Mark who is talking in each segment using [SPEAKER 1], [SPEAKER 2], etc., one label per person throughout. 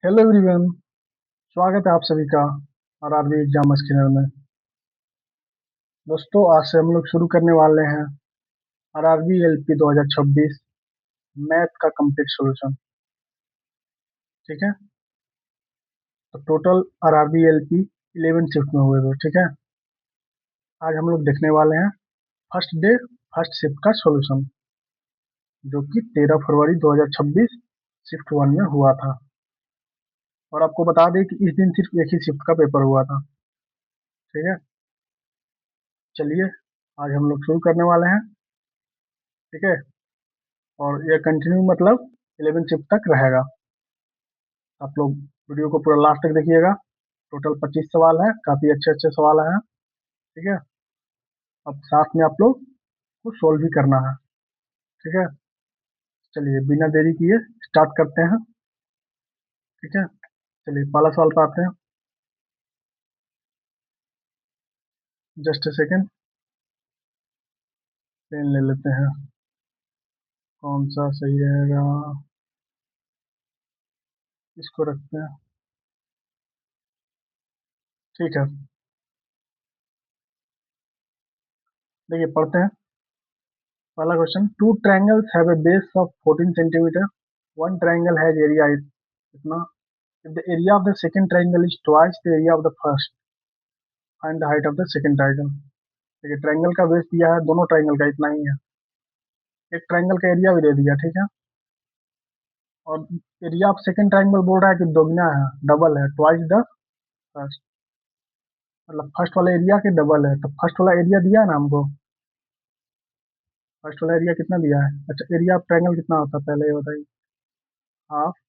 [SPEAKER 1] Hello everyone. स्वागत है आप सभी का आरआरबी एग्जाम स्कैनर में। दोस्तों, आज से हम लोग शुरू करने वाले हैं आरआरबी एलपी 2026 मैथ का कंप्लीट सॉल्यूशन। ठीक है, तो टोटल आरआरबी एलपी 11 शिफ्ट में हुए थे। ठीक है, आज हम लोग देखने वाले हैं फर्स्ट डे फर्स्ट शिफ्ट का सॉल्यूशन, जो कि 13 फरवरी 2026 शिफ्ट 1 में हुआ था। और आपको बता दें कि इस दिन सिर्फ एक ही शिफ्ट का पेपर हुआ था। ठीक है, चलिए आज हम लोग शुरू करने वाले हैं। ठीक है, और ये कंटिन्यू मतलब 11 शिफ्ट तक रहेगा। आप लोग वीडियो को पूरा लास्ट तक देखिएगा। टोटल 25 सवाल है, काफी अच्छे अच्छे सवाल हैं। ठीक है, अब साथ में आप लोग को सोल्व भी करना है। ठीक है, चलिए बिना देरी किए स्टार्ट करते हैं। ठीक है, चलिए पहला सवाल पे आते हैं। जस्ट ए सेकेंड, पेन ले लेते हैं। कौन सा सही रहेगा, इसको रखते हैं। ठीक है, देखिए पढ़ते हैं। पहला question, two triangles have a base of 14 centimetre, one triangle has area इतना, if the area of the second triangle is twice the area of the first, find the height of the second triangle। देखिए triangle का base दिया है, दोनों triangle का इतना ही है। एक ट्रायंगल का एरिया भी दे दिया। ठीक है, और एरिया ऑफ सेकंड ट्रायंगल बोल रहा है कि दोगुना है, डबल है, ट्वाइस द फर्स्ट। मतलब फर्स्ट वाला एरिया के डबल है, तो फर्स्ट वाला एरिया दिया है ना हमको। फर्स्ट वाला एरिया कितना दिया है? अच्छा, एरिया ऑफ ट्रायंगल कितना होता है पहले ये बताइए। Half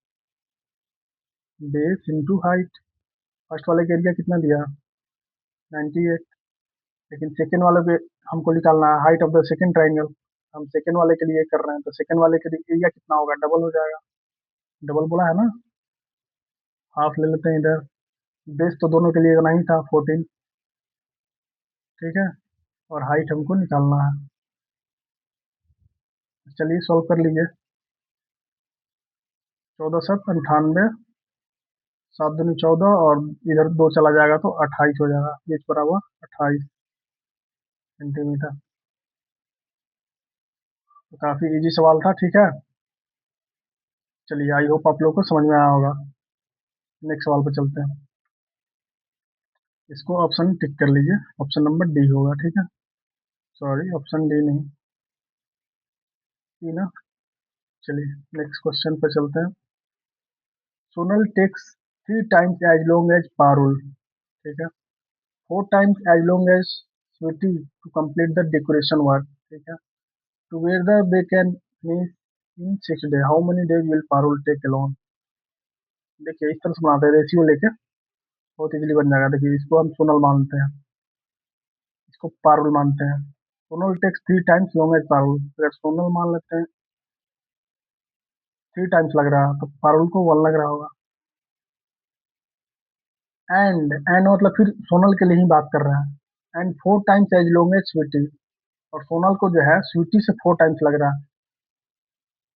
[SPEAKER 1] base into height. First वाले का एरिया कितना दिया? 98। लेकिन सेकंड वाले पे हमको निकालना है height of the second triangle. हम सेकंड वाले के लिए कर रहे हैं, तो सेकंड वाले के लिए एरिया कितना होगा? डबल हो जाएगा। डबल बोला है ना, हाफ ले लेते हैं इधर। बेस तो दोनों के लिए उतना ही था, 14। ठीक है, और हाइट हमको निकालना है। चलिए सॉल्व कर लीजिए। 1498, 7 दूनी 14, और इधर 2 चला जाएगा तो 28 हो जाएगा। बीच बराबर 28 सेंटीमीटर। तो काफी इजी सवाल था। ठीक है, चलिए आई होप आप लोग को समझ में आया होगा। नेक्स्ट सवाल पर चलते हैं। इसको ऑप्शन टिक कर लीजिए, ऑप्शन नंबर डी होगा। ठीक है, सॉरी ऑप्शन डी नहीं, सी ना। चलिए नेक्स्ट क्वेश्चन पर चलते हैं। Sonal takes 3 times as long as Parul. ठीक है, 4 times as long as Sweetie to complete the decoration work। ठीक है, together they can finish in 6 days। How many days will Parul take alone? देखिए इस तरह से बनाते हैं, रेशियो लेके बहुत इजीली बन जाएगा। देखिए इसको हम सोनल मानते हैं, इसको पारुल मानते हैं। Sonal takes 3 times long as Parul, अगर सोनल मान लेते हैं 3 times लग रहा है, तो पारुल को 1 लग रहा होगा। एंड मतलब फिर सोनल के लिए ही बात कर रहा है। And 4 times as long as Sweety, और सोनल को जो है स्वीटी से 4 times लग रहा है,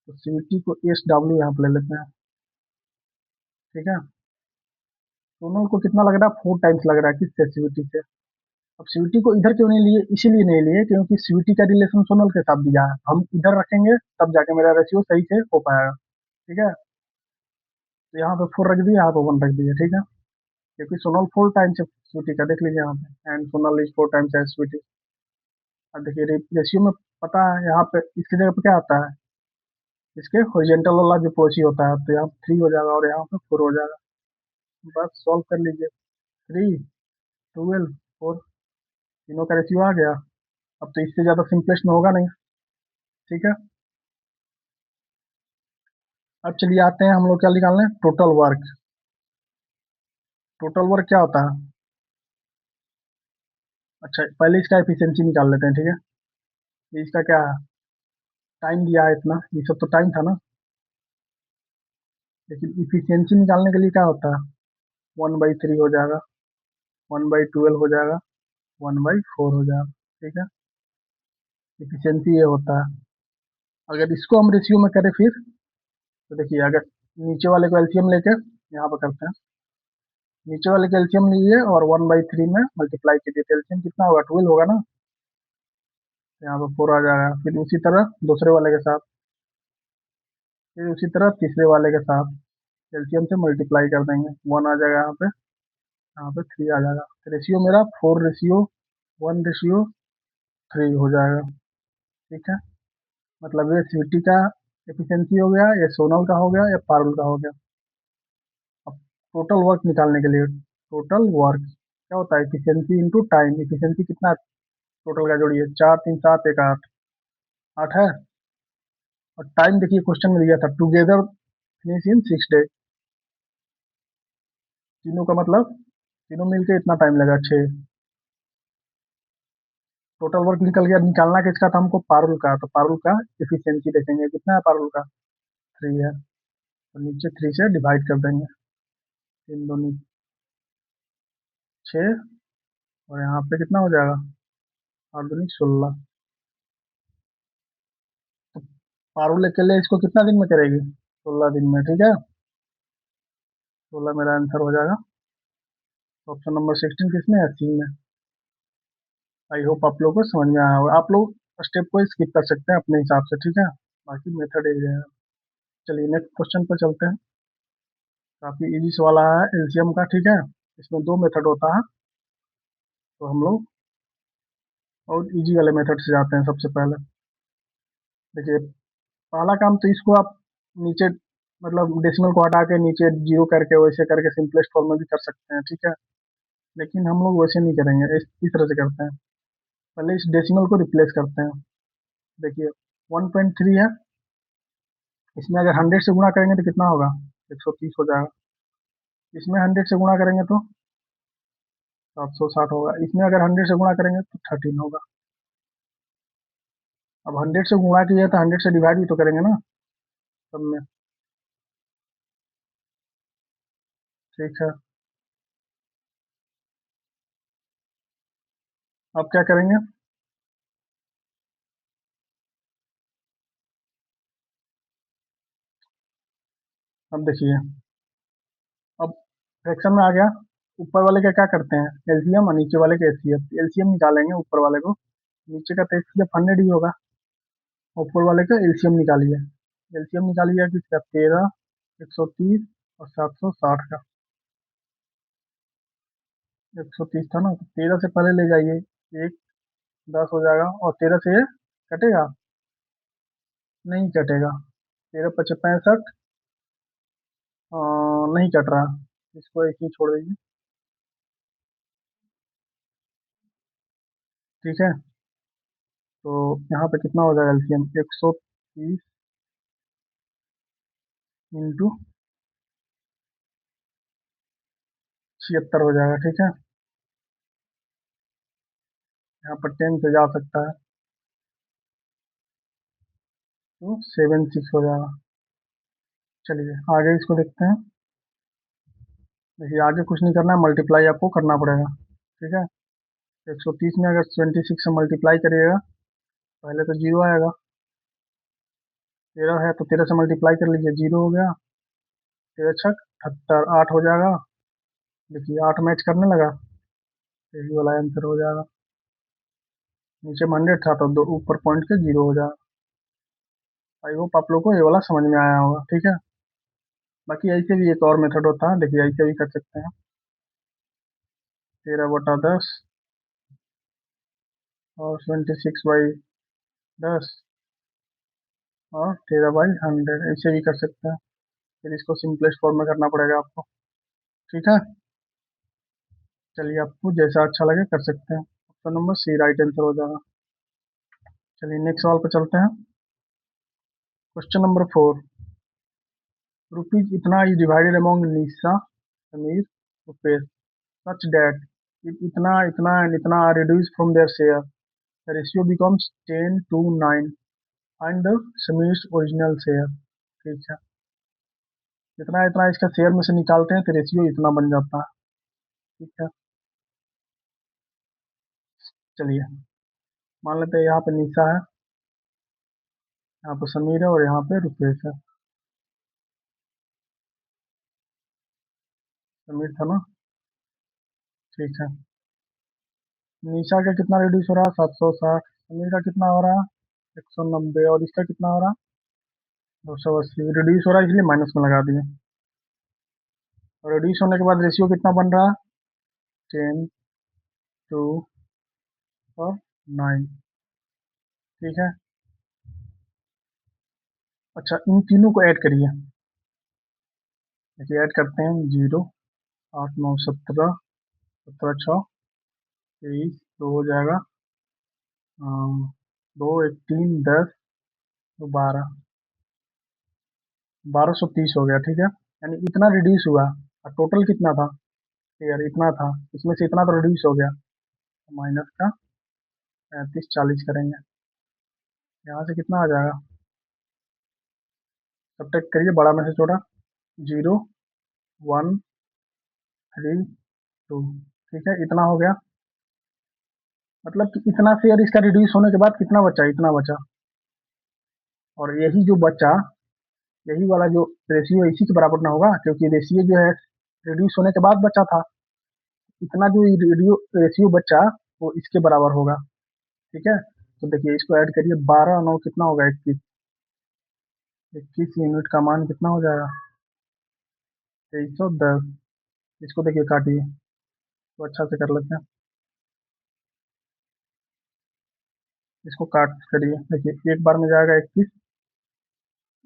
[SPEAKER 1] तो स्वीटी को एस डब्ल्यू यहाँ पे ले लेते हैं। ठीक है, सोनल को कितना लग रहा है? 4 times लग रहा है, किससे? स्वीटी से। अब स्वीटी को इधर क्यों नहीं लिए? इसीलिए नहीं लिए क्योंकि स्वीटी का रिलेशन सोनल के साथ दिया है। हम इधर रखेंगे तब जाके मेरा रेशियो सही से हो पाएगा। ठीक है, तो यहाँ पे 4 रख दिया, यहाँ पे 1 रख दिया। ठीक है, क्योंकि सोनल 4 times है स्वीटी का, देख लीजिए यहाँ पे, एंड सोनल इज 4 times है स्वीटी। अब देखिए रेशियो में पता है यहाँ पे इसकी जगह पे क्या आता है, इसके हॉरिजॉन्टल वाला जो पोची होता है, तो यहाँ 3 हो जाएगा और यहाँ पे 4 हो जाएगा। बस सॉल्व कर लीजिए। 3, 12, 4, तीनों का रेशियो आ गया। अब तो इससे ज्यादा सिंपलेस्ट में होगा नहीं। ठीक है, अब चलिए आते हैं हम लोग क्या निकालने, टोटल वर्क। टोटल वर्क क्या होता है? अच्छा पहले इसका एफिशिएंसी निकाल लेते हैं। ठीक है, ये इसका क्या है? टाइम दिया है इतना, ये सब तो टाइम था ना। लेकिन इफिशियंसी निकालने के लिए क्या होता है? 1/3 हो जाएगा, 1/12 हो जाएगा, 1/4 हो जाएगा। ठीक है, इफिशियंसी ये होता है। अगर इसको हम रेशियो में करें फिर, तो देखिए अगर नीचे वाले को एलसीएम लेके यहाँ पर करते हैं। नीचे वाले का एलसीएम लीजिए और 1/3 में मल्टीप्लाई कीजिए, तो एलसीएम कितना होगा, 12 होगा ना। यहाँ पर 4 आ जाएगा। फिर उसी तरह दूसरे वाले के साथ, फिर उसी तरह तीसरे वाले के साथ एलसीएम से मल्टीप्लाई कर देंगे, 1 आ जाएगा यहाँ पे 3 आ जाएगा। रेशियो मेरा 4:1:3 हो जाएगा। ठीक है, मतलब ये सीटी का एफिशिएंसी हो गया, ये सोनल का हो गया, या पारुल का हो गया। अब टोटल वर्क निकालने के लिए, टोटल वर्क क्या होता है, एफिशिएंसी इंटू टाइम। एफिशिएंसी कितना, टोटल का जोड़िए, 4 3 7 1 8, 8 है। और टाइम देखिए क्वेश्चन में दिया था, टुगेदर फिनिश इन 6 डे, तीनों का मतलब तीनों मिलके इतना टाइम लगा 6। टोटल वर्क निकल गया। निकालना किसका था हमको, पारुल का। तो पारुल का एफिशिएंसी देखेंगे कितना है पारुल का, 3 है। तो नीचे 3 से डिवाइड कर देंगे, 3 दूनी 6, और यहाँ पे कितना हो जाएगा, 8 दूनी 16। तो पारुल अकेले इसको कितना दिन में करेगी, 16 दिन में। ठीक है, 16 मेरा आंसर हो जाएगा। ऑप्शन नंबर 16 किसमें है, सी में। आई होप आप लोगों को समझ में आया होगा। आप लोग स्टेप को स्किप कर सकते हैं अपने हिसाब से, ठीक है, बाकी मेथड एक है। चलिए नेक्स्ट क्वेश्चन पर चलते हैं। काफी इजी सवाल आया है एलसीएम का। ठीक है, इसमें दो मेथड होता है, तो हम लोग और इजी वाले मेथड से जाते हैं सबसे पहले। देखिए, पहला काम तो इसको आप नीचे, मतलब डेसिमल को हटा के नीचे जीरो करके वैसे करके सिंपलेस्ट फॉर्म में भी कर सकते हैं। ठीक है, लेकिन हम लोग वैसे नहीं करेंगे, इस तरह से करते हैं। पहले इस डेसिमल को रिप्लेस करते हैं। देखिए 1.3 है, इसमें अगर 100 से गुणा करेंगे तो कितना होगा, 130 हो जाएगा। इसमें 100 से गुणा करेंगे तो 760 होगा। इसमें अगर 100 से गुणा करेंगे तो 13 होगा। अब 100 से गुणा किया तो 100 से डिवाइड भी तो करेंगे ना सब में। ठीक है, अब क्या करेंगे, अब देखिए, अब फ्रैक्शन में आ गया। ऊपर वाले का क्या करते हैं, एलसीएम, और नीचे वाले का एचसीएफ। एलसीएम निकालेंगे ऊपर वाले को, नीचे का तो एचसीएफ 100 ही होगा। ऊपर वाले का एलसीएम निकालिए। एलसीएम निकालिए किसका, 13, 130 और 760 का। 130 था ना, तो 13 से पहले ले जाइए, एक 10 हो जाएगा, और 13 से ये कटेगा, नहीं कटेगा। 13 × 5 = 65, नहीं कट रहा, इसको एक ही छोड़ दीजिए। ठीक है, तो यहाँ पे कितना हो जाएगा एलसीएम, 130 इंटू 76 हो जाएगा। ठीक है, यहाँ पर 10 से जा सकता है, तो 76 हो जाएगा। चलिए आगे इसको देखते हैं। देखिए आगे कुछ नहीं करना है, मल्टीप्लाई आपको करना पड़ेगा। ठीक है, 130 में अगर 26 से मल्टीप्लाई करिएगा, पहले तो जीरो आएगा, 13 है तो 13 से मल्टीप्लाई कर लीजिए, जीरो हो गया। 13×6 = 78, 8 हो जाएगा। देखिए 8 मैच करने लगा, तो यही वाला आंसर हो जाएगा। नीचे में 100 था तो दो ऊपर पॉइंट के जीरो हो जाएगा। आई होप आप लोग को ये वाला समझ में आया होगा। ठीक है, बाकी ऐसे भी एक और मेथड होता है, देखिए ऐसे भी कर सकते हैं। 13/10 और 26/10 और 13/100, ऐसे भी कर सकते हैं। फिर इसको सिंपलेस्ट फॉर्म में करना पड़ेगा आपको। ठीक है, चलिए आपको जैसा अच्छा लगे कर सकते हैं। Option number C right answer हो जाएगा। चलिए नेक्स्ट सवाल पर चलते हैं। क्वेश्चन नंबर 4, रुपीज इतना is divided among Nisha, Sameer, Rupesh such that if इतना इतना and इतना are reduced from their share, the ratio becomes 10:9 and Samir's original share। ठीक है, इतना इतना इसका शेयर में से निकालते हैं तो रेशियो इतना बन जाता है। ठीक है, चलिए मान लेते हैं यहाँ पे निशा है, यहाँ पे समीर है, और यहाँ पे रुपेश है। समीर था ना। ठीक है। निशा का कितना रिड्यूस हो रहा है? 760। समीर का कितना हो रहा है? 190। और इसका कितना हो रहा है? 280। रिड्यूस हो रहा है इसलिए माइनस में लगा दिए। और रिड्यूस होने के बाद रेशियो कितना बन रहा है? 10 टू और 9। ठीक है। अच्छा, इन तीनों को ऐड करिए। देखिए, ऐड करते हैं। 0, 8, 9, 17, 17, 6, 23, 2 हो जाएगा। 2, 1, 3, 10, तो 12, 1230 हो गया। ठीक है। यानी इतना रिड्यूस हुआ। और टोटल कितना था? यार इतना था। इसमें से इतना तो रिड्यूस हो गया। माइनस का 35, 40 करेंगे। यहाँ से कितना आ जाएगा? सब्ट्रैक्ट करिए, बड़ा में से छोटा। 0, 1, 3, 2। ठीक है, इतना हो गया। मतलब कि इतना शेयर इसका रिड्यूस होने के बाद कितना बचा? इतना बचा। और यही जो बचा, यही वाला जो रेशियो इसी के बराबर ना होगा, क्योंकि रेशियो जो है रिड्यूस होने के बाद बचा था। इतना जो रेशियो बचा वो इसके बराबर होगा। ठीक है। तो देखिए, इसको ऐड करिए। 12, 9 कितना होगा? 21। 21 यूनिट का मान कितना हो जाएगा? 2310। इसको देखिए, काटिए तो अच्छा से कर लेते हैं। इसको काट करिए। देखिए, एक बार में जाएगा 21,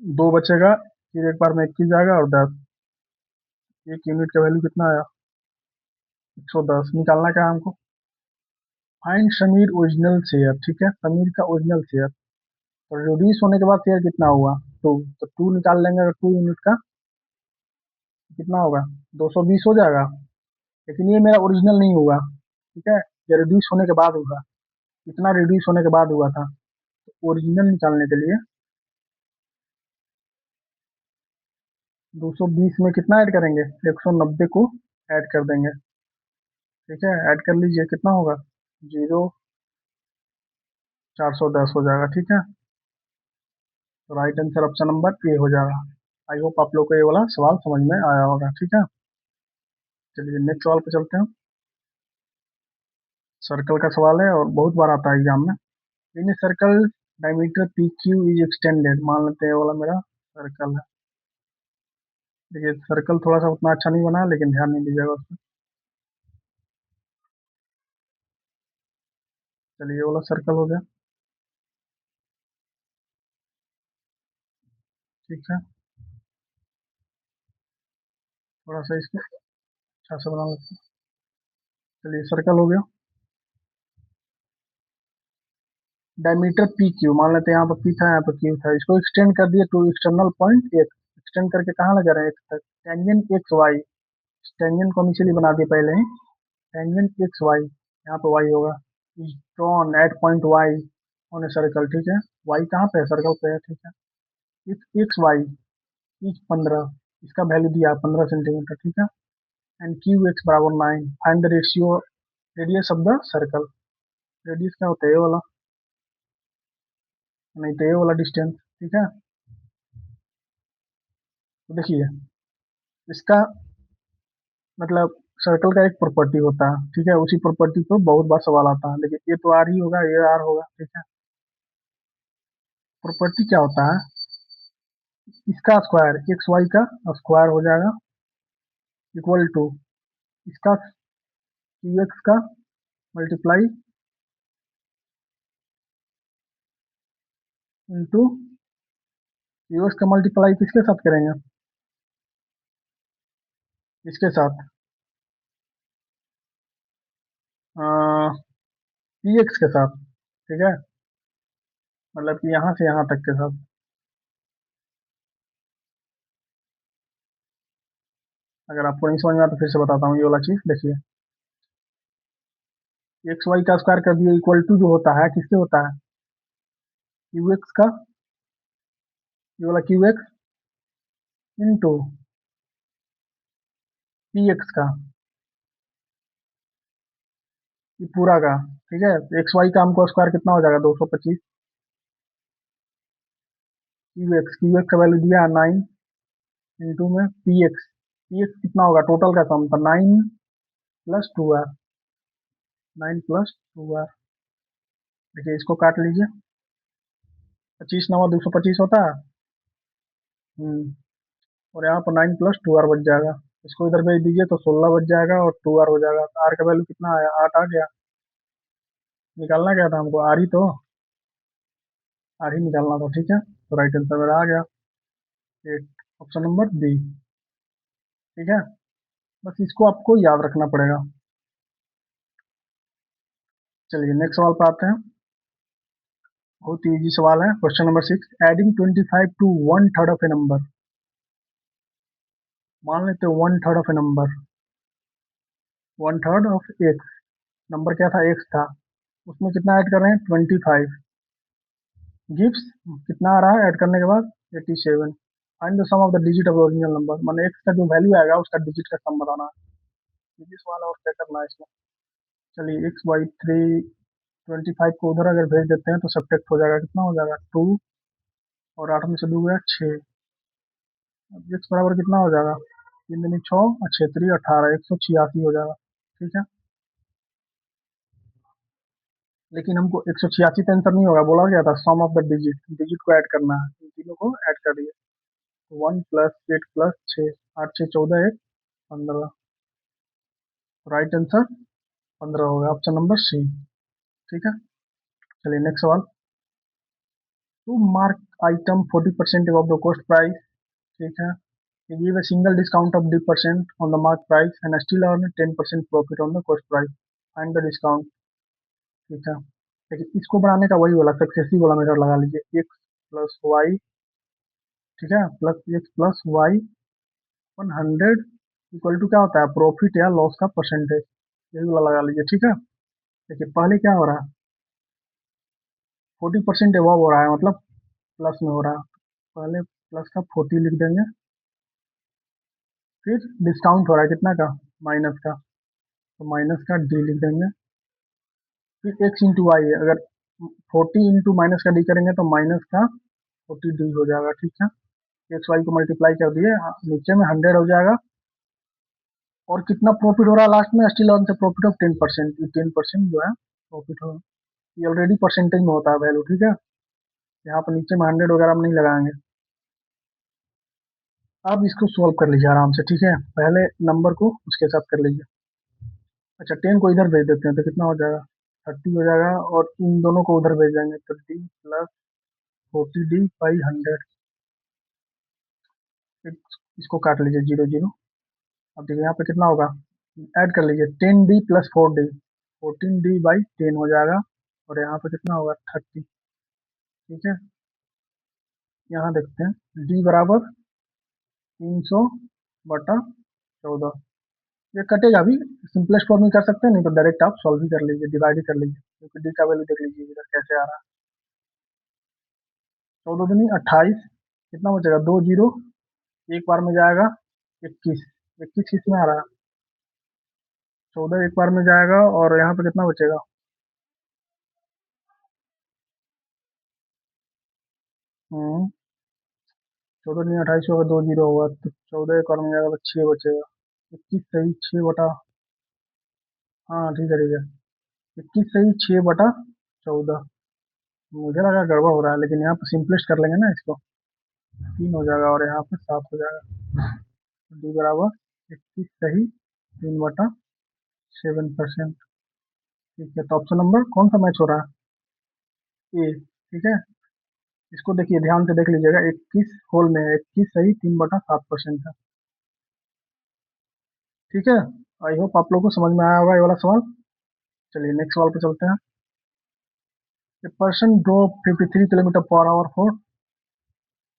[SPEAKER 1] दो बचेगा, फिर एक बार में 21 जाएगा और 10। एक यूनिट का वैल्यू कितना आया? 110। निकालना क्या है हमको? Find Sameer original share. ठीक है, समीर का ओरिजिनल शेयर। तो रिड्यूस होने के बाद शेयर कितना हुआ? 2। तो 2 निकाल लेंगे, अगर 2 यूनिट का कितना होगा? 220 हो जाएगा। लेकिन ये मेरा ओरिजिनल नहीं हुआ। ठीक है, ये रिड्यूस होने के बाद हुआ। इतना रिड्यूस होने के बाद हुआ था। तो ओरिजिनल निकालने के लिए 220 में कितना ऐड करेंगे? 190 को ऐड कर देंगे। ठीक है, ऐड कर लीजिए, कितना होगा? 0, 410 हो जाएगा। ठीक है। तो right answer option number A हो जाएगा। आई होप आप लोग को ये वाला सवाल समझ में आया होगा। ठीक है। चलिए, नेक्स्ट सवाल पे चलते हैं। सर्कल का सवाल है और बहुत बार आता है एग्जाम में। In circle diameter P Q is extended. मान लेते हैं ये वाला मेरा सर्कल है। देखिए, सर्कल थोड़ा सा उतना अच्छा नहीं बना है, लेकिन ध्यान नहीं दीजिएगा उस पर। चलिए, ये वाला सर्कल हो गया। ठीक है। थोड़ा सा इसको अच्छा से बना लेते हैं। चलिए, सर्कल हो गया। डायमीटर पी क्यू मान लेते हैं। यहाँ पर पी था, यहाँ पर क्यू था। इसको एक्सटेंड कर दिए to external point X. Extend करके कहाँ लगा रहे हैं? एक्स तक। Tangent x Y. टेंजेंट को हम इसीलिए बना दिए पहले ही। टेंजेंट एक्स वाई, यहाँ पे वाई होगा। Is drawn at point Y on a circle. ठीक है। वाई कहाँ पे है? सर्कल पे है। ठीक है। इफ एक्स वाई इज 15, इसका वैल्यू दिया 15 सेंटीमीटर। ठीक है। एंड क्यू एक्स बराबर 9, find the ratio radius of the circle. Radius क्या होता है? ये वाला, नहीं तो ये वाला डिस्टेंस। ठीक है। तो देखिए, इसका मतलब सर्कल का एक प्रॉपर्टी होता है। ठीक है, उसी प्रॉपर्टी पे बहुत बार सवाल आता है। लेकिन ये तो आर ही होगा, ये आर होगा। ठीक है। प्रॉपर्टी क्या होता है? इसका स्क्वायर, एक्स वाई का स्क्वायर हो जाएगा, इक्वल टू इसका क्यू एक्स का मल्टीप्लाई इंटू क्यू एक्स का मल्टीप्लाई किसके साथ करेंगे? इसके साथ पी एक्स के साथ। ठीक है। मतलब कि यहाँ से यहाँ तक के साथ। अगर आपको नहीं समझ में आता तो फिर से बताता हूँ। ये वाला चीज देखिए, एक्स वाई का स्क्वायर कर दिए, इक्वल टू जो होता है किसके होता है? क्यू एक्स का। ये वाला Q x into P x का, ये पूरा का। ठीक है। एक्स वाई का हमको स्क्वायर कितना हो जाएगा? 225। क्यू एक्स का वैल्यू दिया 9 इंटू में पी एक्स। ये कितना होगा, टोटल का सम था 9 + 2r, 9 + 2r। देखिए इसको काट लीजिए, 25×9 = 225 होता है। हम्म, और यहाँ पर 9 + 2r बच जाएगा। इसको इधर भेज दीजिए तो 16 बच जाएगा और 2r हो जाएगा। आर का वैल्यू कितना आया, 8 आ गया। निकालना क्या था हमको, आर ही तो, आर ही निकालना था। ठीक है, तो राइट आंसर मेरा आ गया 8, ऑप्शन नंबर बी। ठीक है, बस इसको आपको याद रखना पड़ेगा। चलिए नेक्स्ट सवाल पे आते हैं। बहुत इजी सवाल है, question number 6, adding 25 to 1/3 of a number. मान लेते हैं 1/3 of a number, 1/3 of x. Number क्या था, एक्स था, उसमें कितना ऐड कर रहे हैं, 25। गिव्स कितना आ रहा है ऐड करने के बाद, 87। Find the sum of the digit of original number, माने एक्स का जो वैल्यू आएगा उसका डिजिट का सम बताना है। इजी सवाल है, और क्या करना है इसमें। चलिए x/3 25 को उधर अगर भेज देते हैं तो सब्ट्रैक्ट हो जाएगा, कितना हो जाएगा 2, और 8 में से 2 गया 6। अब x बराबर कितना हो जाएगा, 3 दूनी 6 और 6 3 18, 186 हो जाएगा। ठीक है, लेकिन हमको 186 तो आंसर नहीं होगा, बोला गया था सम ऑफ द डिजिट, डिजिट को ऐड करना है, इन तीनों को ऐड कर दिए। 1 + 8 + 6, 8 6 14, 1 15। राइट आंसर 15 होगा, ऑप्शन नंबर सी। ठीक है, चलिए नेक्स्ट सवाल। Two mark item 40% above the cost price। ठीक है, you give a single discount of 10% on the mark price and still earn 10% profit on the cost price, find the discount। ठीक है, लेकिन इसको बनाने का वही वाला सक्सेसिव वाला मेथड लगा लीजिए, x + y, ठीक है, +x + y 100 इक्वल टू क्या होता है, प्रॉफिट या लॉस का परसेंटेज, यही वाला लगा लीजिए। ठीक है, देखिए पहले क्या हो रहा है, 40% एबव हो रहा है, मतलब प्लस में हो रहा है। पहले प्लस का 40 लिख देंगे, फिर डिस्काउंट हो रहा है कितना का, माइनस का, तो माइनस का डी लिख देंगे। फिर एक्स इंटू वाई है, अगर 40 × माइनस का डी करेंगे तो माइनस का 40 डी हो जाएगा। ठीक है, एक्स वाई को मल्टीप्लाई कर दिए, नीचे में 100 हो जाएगा। और कितना प्रॉफिट हो रहा है लास्ट में, स्टिल ऑन से प्रॉफिट ऑफ 10%, 10% जो है प्रॉफिट हो, ये ऑलरेडी परसेंटेज में होता है वैल्यू। ठीक है, यहाँ पर नीचे में 100 वगैरह हम नहीं लगाएंगे। आप इसको सॉल्व कर लीजिए आराम से। ठीक है, पहले नंबर को उसके साथ कर लीजिए। अच्छा 10 को इधर भेज देते हैं तो कितना हो जाएगा, 30 हो जाएगा, और इन दोनों को उधर भेज देंगे तो डी + 40d/100। इसको काट लीजिए 0 0। अब देखिए यहाँ पे कितना होगा, ऐड कर लीजिए 10d + 4d, 14d/10 हो जाएगा, और यहाँ पे कितना होगा 30। ठीक है, यहाँ देखते हैं डी बराबर 300/14। ये कटेगा भी, सिंपलेस्ट फॉर्म में कर सकते हैं, नहीं तो डायरेक्ट आप सॉल्व ही कर लीजिए, डिवाइड ही कर लीजिए, क्योंकि डी का वैल्यू देख लीजिए इधर कैसे आ रहा है। 14 दूनी 28, कितना बचेगा, 2 जीरो, एक बार में जाएगा 21। 21 किस में आ रहा है, 14 एक बार में जाएगा, और यहाँ पे कितना बचेगा, हम्म 14 दूनी 28 होगा, 2 जीरो होगा, तो 14 एक बार में जाएगा तो 6 बचेगा। 21 सही 6 बटा, हाँ ठीक है ठीक है, 21 सही 6/14। मुझे लगा गड़बड़ हो रहा है, लेकिन यहाँ पे सिंपलेस्ट कर लेंगे ना इसको, 3 हो जाएगा और यहाँ पे 7 हो जाएगा। डी बराबर 21 सही 3/7%। ठीक है, तो ऑप्शन नंबर कौन सा मैच हो रहा है, ए। ठीक है, इसको देखिए ध्यान से देख लीजिएगा, 21 होल में है, 21 सही 3/7% है। ठीक है, आई होप आप लोगों को समझ में आया होगा ये वाला सवाल। चलिए नेक्स्ट सवाल पे चलते हैं। A person drove 53 km/h for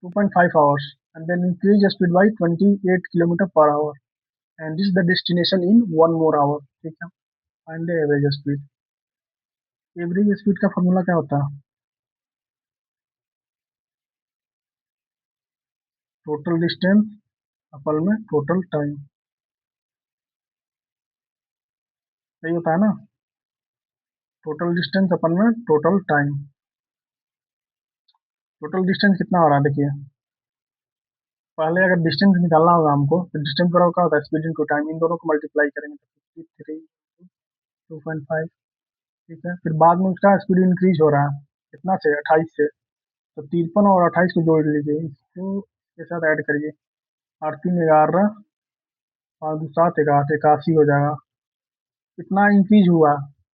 [SPEAKER 1] 2.5 hours and then increase speed by 28 km/h and reach the destination in 1 more hour। ठीक है, find the average speed. Average speed का फॉर्मूला क्या होता है, टोटल डिस्टेंस अपल में टोटल टाइम, यही होता है ना, टोटल डिस्टेंस अपन में टोटल टाइम। टोटल डिस्टेंस कितना हो रहा है देखिए, पहले अगर डिस्टेंस निकालना होगा हमको तो डिस्टेंस बराबर क्या होता है, स्पीड इनटू टाइम, इन दोनों को मल्टीप्लाई करेंगे तो 53 2.5। ठीक है, फिर बाद में उसका स्पीड इंक्रीज हो रहा है कितना से, 28 से। तो 53 और 28 को जोड़ लीजिए, इसको के साथ ऐड करिए, 8 3 11, 5 2 7 81 हो जाएगा। इतना इंक्रीज हुआ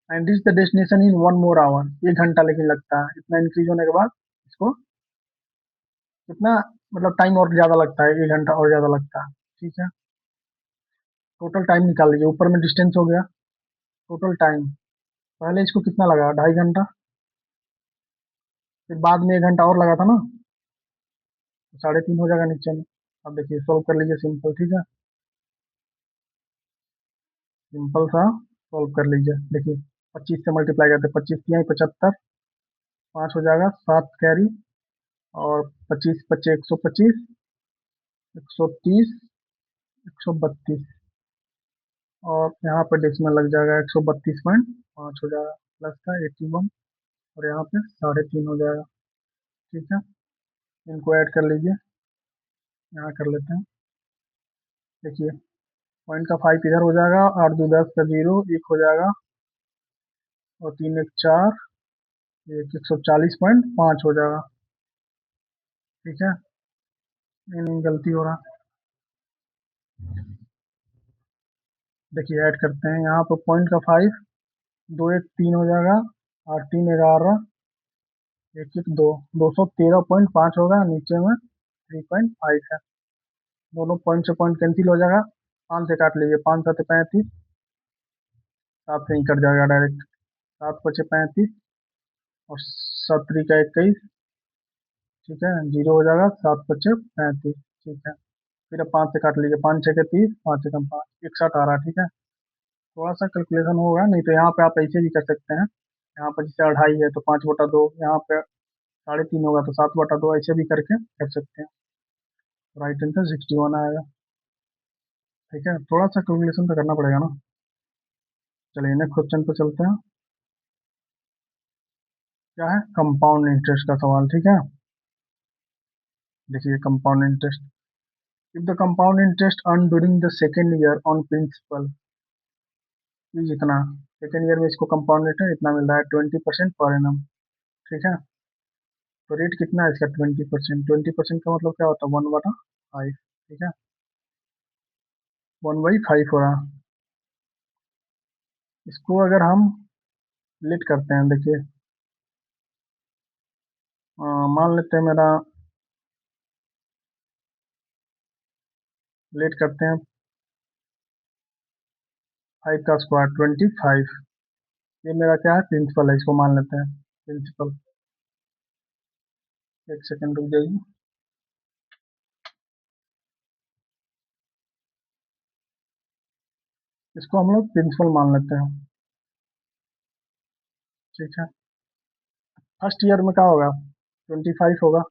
[SPEAKER 1] and reach the destination in 1 more hour, 1 घंटा लेकिन लगता है। इतना इंक्रीज होने के बाद इसको कितना मतलब टाइम और ज्यादा लगता है, 1 घंटा और ज्यादा लगता है। ठीक है, टोटल टाइम निकाल लीजिए, ऊपर में डिस्टेंस हो गया, टोटल टाइम पहले इसको कितना लगा, 2.5 घंटा, फिर बाद में 1 घंटा और लगा था ना, तो 3.5 हो जाएगा नीचे में। अब देखिए सोल्व कर लीजिए सिंपल, ठीक है, सिंपल सा सोल्व कर लीजिए। देखिए 25 से मल्टीप्लाई करते, 25 तियाई 75, 5 हो जाएगा, 7 कैरी, और 25 25 125, 130, 132, और यहाँ पे डेसिमल लग जाएगा, 132.5 हो जाएगा, प्लस का 81, और यहाँ पे 3.5 हो जाएगा। ठीक है, इनको ऐड कर लीजिए, यहाँ कर लेते हैं। देखिए पॉइंट का 5 इधर हो जाएगा, 8 2 10 का 0 1 हो जाएगा, और 3 1 4, एक 140.5 हो जाएगा। ठीक है, नहीं नहीं गलती हो रहा, देखिए ऐड करते हैं, यहाँ पर पॉइंट का 5, 2 1 3 हो जाएगा, 8 3 11, 1 1 2, 213.5 होगा, नीचे में 3.5 है। दोनों पॉइंट से पॉइंट कैंसिल हो जाएगा, 5 से काट लीजिए, 5 7 35, 7 से ही कट जाएगा डायरेक्ट, 7 5 35, और 7 3 का 21। ठीक है, 0 हो जाएगा, 7 5 35। ठीक है, फिर अब 5 से काट लीजिए, 5 6 30, 5 से कम 5, 61 आ रहा है। ठीक है, थोड़ा सा कैलकुलेशन होगा, नहीं तो यहाँ पे आप ऐसे भी कर सकते हैं। यहाँ पर जैसे 2.5 है तो 5/2, यहाँ पे 3.5 होगा तो 7/2, ऐसे भी करके कर सकते हैं। राइट आंसर 61 आएगा। ठीक है, थोड़ा सा कैलकुलेशन तो करना पड़ेगा ना। चलिए नेक्स्ट क्वेश्चन पे चलते हैं। क्या है, कंपाउंड इंटरेस्ट का सवाल। ठीक है, देखिए compound interest, if the compound interest earn during the second year on principal, जितना सेकेंड ईयर में इसको कंपाउंड रेट है इतना मिल रहा है, 20% पर एनम। ठीक है, तो रेट कितना है इसका, 20%। 20% का मतलब क्या होता है, 1/5। ठीक है, 1/5 हो रहा। इसको अगर हम लेट करते हैं, देखिए मान लेते हैं मेरा, लेट करते हैं 5 का स्क्वायर 25। ये मेरा क्या है, प्रिंसिपल है, इसको मान लेते हैं प्रिंसिपल। एक सेकंड रुक जाइए, इसको हम लोग प्रिंसिपल मान लेते हैं। ठीक है, फर्स्ट ईयर में क्या होगा, 25 होगा,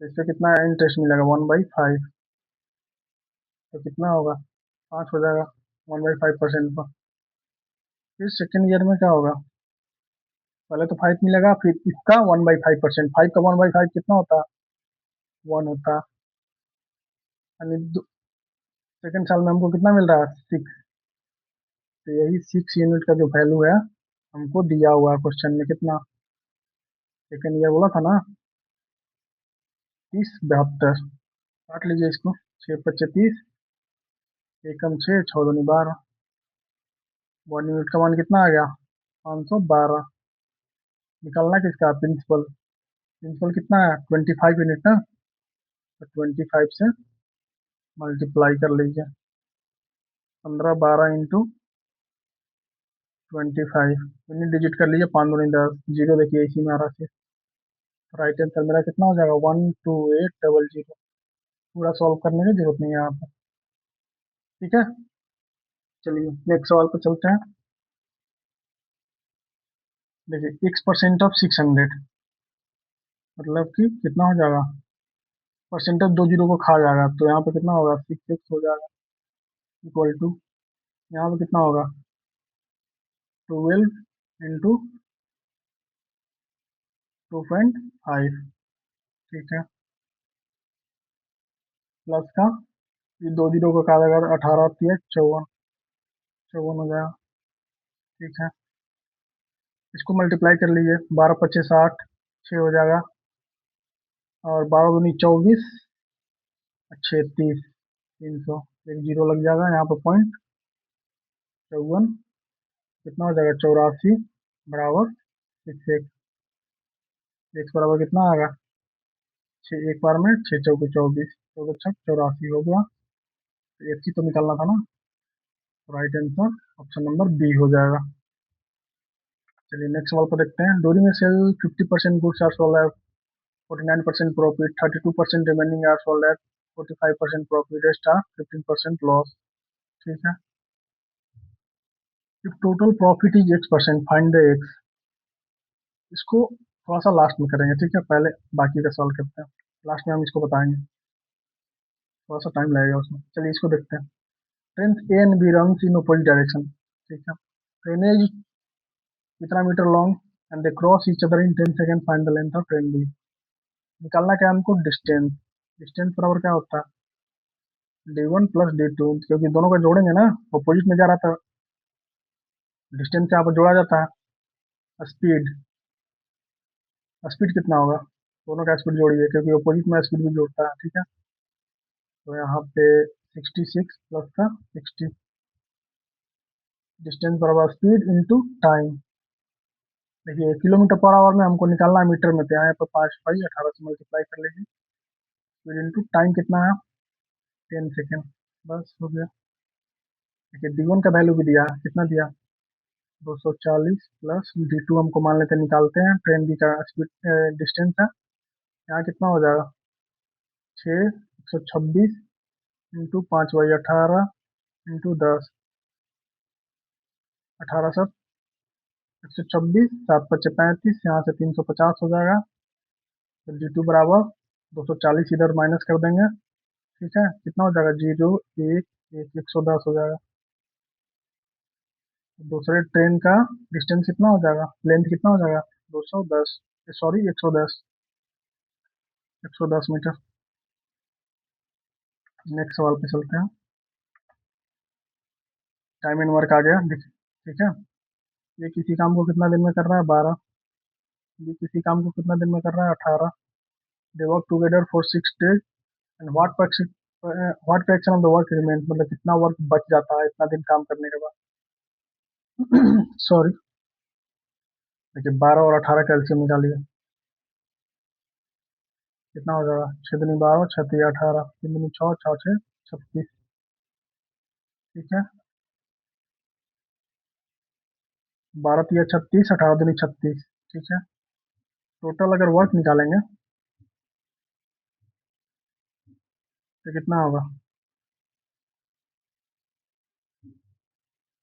[SPEAKER 1] तो इससे कितना इंटरेस्ट मिलेगा, 1/5, तो कितना होगा, 5 हो जाएगा, 1/5% पर। फिर सेकेंड ईयर में क्या होगा, पहले तो 5 मिलेगा, फिर इसका 1/5%, 5 का 1/5 कितना होता है, 1 होता है, यानी सेकेंड साल में हमको कितना मिल रहा है, 6। तो यही 6 यूनिट का जो वैल्यू है हमको दिया हुआ है क्वेश्चन में, कितना, सेकेंड ईयर बोला था ना, 30 72। काट लीजिए इसको, 6 5 30, एकम 6 6 दूनी 12, 1 यूनिट का मान कितना आ गया, 512। निकालना किसका, प्रिंसिपल। प्रिंसिपल कितना है, 25 यूनिट ना, तो 25 से मल्टीप्लाई कर लीजिए, 15 12 इंटू 25, यूनिट डिजिट कर लीजिए, 5 दूनी 10, जीरो देखिए इसी में आ रहा है। राइट आंसर मेरा कितना हो जाएगा, 12800। पूरा सॉल्व करने की जरूरत नहीं है यहाँ पर। ठीक है, चलिए नेक्स्ट सवाल पर चलते हैं। देखिए x% ऑफ 600, मतलब कि कितना हो जाएगा, परसेंटेज 2 जीरो को खा जाएगा, तो यहाँ पे कितना होगा, 6x हो जाएगा, इक्वल टू, यहाँ पे कितना होगा, 12 इंटू 2.5। ठीक है, प्लस का ये 2 जीरो को काटा अगर 18 आती है 54, 54 हो जाएगा। ठीक है, इसको मल्टीप्लाई कर लीजिए, 12 × 25 = 60, 6 हो जाएगा, और 12 × 2 = 24, 36, 300, एक जीरो लग जाएगा यहाँ पर पॉइंट 54, कितना हो जाएगा 84 बराबर 6 x बराबर कितना आएगा 6, एक बार में 6 × 4 = 24, 14×6 = 84 हो गया। तो एक ही तो निकालना था ना, right answer option number B हो जाएगा। चलिए नेक्स्ट सवाल को देखते हैं। डोरी में sale 50% goods are sold at 49% profit, 32% remaining are sold at 45% profit, rest are 15% loss. ठीक है, if total profit is x%, find the x। इसको थोड़ा सा लास्ट में करेंगे, ठीक है, पहले बाकी का सवाल करते हैं, लास्ट में हम इसको बताएंगे, थोड़ा सा टाइम लगेगा उसमें। चलिए इसको देखते हैं। Train A and B runs in opposite direction. ठीक है, ट्रेन ए कितना meter long and they cross each other in 10 second, find the length of train B. निकालना क्या है हमको, डिस्टेंस। डिस्टेंस बराबर क्या होता है d1 + d2, क्योंकि दोनों को जोड़ेंगे ना, अपोजिट में जा रहा था, डिस्टेंस से आप जोड़ा जाता है। स्पीड, स्पीड कितना होगा, दोनों का स्पीड जोड़िए, क्योंकि अपोजिट में स्पीड भी जोड़ता है। ठीक है, तो यहाँ पे 66 प्लस का 60, डिस्टेंस बराबर स्पीड इंटू टाइम। देखिए किलोमीटर पर आवर में हमको निकालना है, मीटर में, तो यहाँ पर 5/18 से मल्टीप्लाई कर लीजिए, स्पीड इंटू टाइम कितना है 10 सेकेंड, बस हो गया। देखिए d1 का वैल्यू भी दिया है, कितना दिया 240 प्लस d2 हमको मान लेते हैं, निकालते हैं, ट्रेन बी का स्पीड डिस्टेंस है, यहाँ कितना हो जाएगा 6, 126 इंटू 5/18 इंटू 10, 18 126, 7×5 = 35, यहाँ से 350 हो जाएगा। तो d2 बराबर 240 इधर माइनस कर देंगे। ठीक है, कितना हो जाएगा 0, 1, 1, 110 हो जाएगा। दूसरे ट्रेन का डिस्टेंस कितना हो जाएगा, लेंथ कितना हो जाएगा 210, सॉरी 110, 110 मीटर। नेक्स्ट सवाल पे चलते हैं। टाइम एंड वर्क आ गया, ठीक है, ये किसी काम को कितना दिन में कर रहा है 12, ये किसी काम को कितना दिन में कर रहा है 18। They work together for 6 days and what fraction of the work remains, मतलब कितना वर्क बच जाता है इतना दिन काम करने के बाद। सॉरी, देखिए 12 और 18 का एलसीएम निकालिए, कितना हो जाएगा 6 × 2 = 12, 6×3 = 18, 3×6 = 6, 36। ठीक है, 12×3 = 36, 18×2 = 36। ठीक है, टोटल अगर वर्क निकालेंगे तो कितना होगा,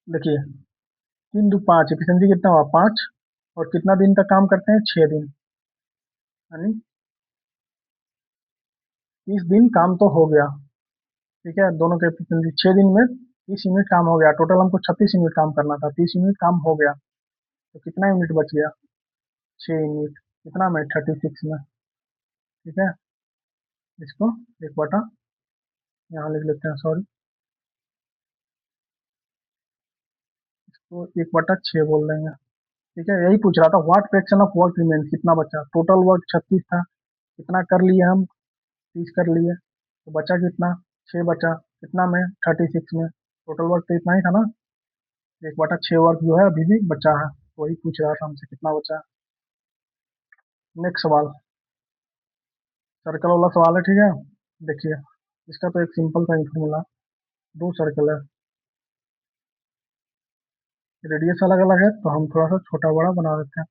[SPEAKER 1] देखिए 3×2 = 5, एफिशिएंसी कितना हुआ 5, और कितना दिन तक काम करते हैं 6 दिन, यानी 30 दिन काम तो हो गया। ठीक है, दोनों के एफिशिएंसी 6 दिन में 30 यूनिट काम हो गया, टोटल हमको 36 यूनिट काम करना था, 30 यूनिट काम हो गया, तो कितना यूनिट बच गया 6 यूनिट, कितना में 36 में। ठीक है, इसको एक बटा यहाँ लिख लेते हैं, सॉरी, इसको 1/6 बोल देंगे। ठीक है, यही पूछ रहा था, what fraction of work remains, कितना बचा, टोटल वर्क 36 था, कितना कर लिए हम 30 कर लिए, तो बचा कितना 6 बचा, कितना में 36 में, टोटल वर्क तो इतना ही था ना, 1/6 वर्क जो है अभी भी बचा है, वही पूछ रहा था हमसे कितना बचा। नेक्स्ट सवाल सर्कल वाला सवाल है। ठीक है, देखिए इसका तो एक सिंपल सा ही फॉर्मूला, दो सर्कल है, रेडियस अलग अलग है, तो हम थोड़ा सा छोटा बड़ा बना देते हैं,